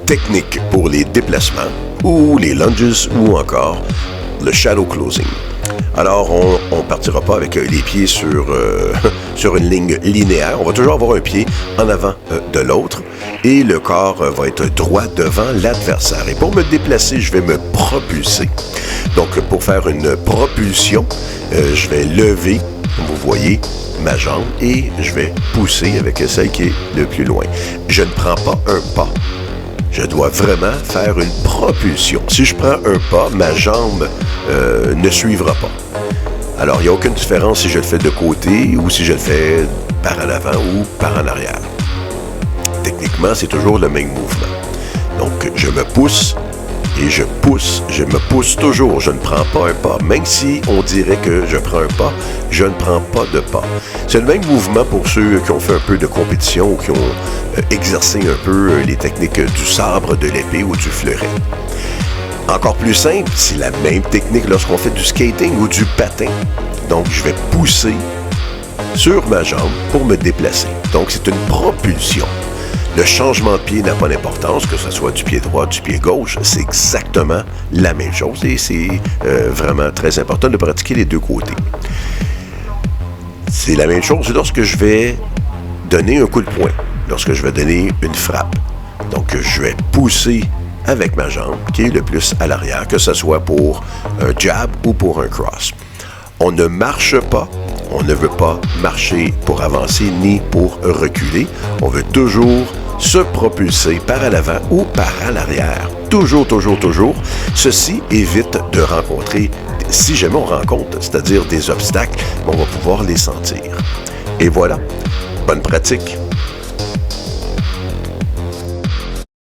technique pour les déplacements ou les lunges ou encore le shadow closing. Alors, on partira pas avec les pieds sur une ligne linéaire. On va toujours avoir un pied en avant de l'autre et le corps va être droit devant l'adversaire. Et pour me déplacer, je vais me propulser. Donc, pour faire une propulsion, je vais lever, vous voyez, ma jambe et je vais pousser avec celle qui est le plus loin. Je ne prends pas un pas. Je dois vraiment faire une propulsion. Si je prends un pas, ma jambe ne suivra pas. Alors, il n'y a aucune différence si je le fais de côté ou si je le fais par en avant ou par en arrière. Techniquement, c'est toujours le même mouvement. Donc, je me pousse et je me pousse toujours. Je ne prends pas un pas. Même si on dirait que je prends un pas, je ne prends pas de pas. C'est le même mouvement pour ceux qui ont fait un peu de compétition ou qui ont exercé un peu les techniques du sabre, de l'épée ou du fleuret. Encore plus simple, c'est la même technique lorsqu'on fait du skating ou du patin. Donc, je vais pousser sur ma jambe pour me déplacer. Donc, c'est une propulsion. Le changement de pied n'a pas d'importance, que ce soit du pied droit, du pied gauche, c'est exactement la même chose et c'est vraiment très important de pratiquer les deux côtés. C'est la même chose lorsque je vais donner un coup de poing, lorsque je vais donner une frappe. Donc, je vais pousser avec ma jambe qui est le plus à l'arrière, que ce soit pour un jab ou pour un cross. On ne marche pas, on ne veut pas marcher pour avancer ni pour reculer. On veut toujours se propulser par à l'avant ou par à l'arrière. Toujours, toujours, toujours. Ceci évite de rencontrer, si jamais on rencontre, c'est-à-dire des obstacles, on va pouvoir les sentir. Et voilà, bonne pratique.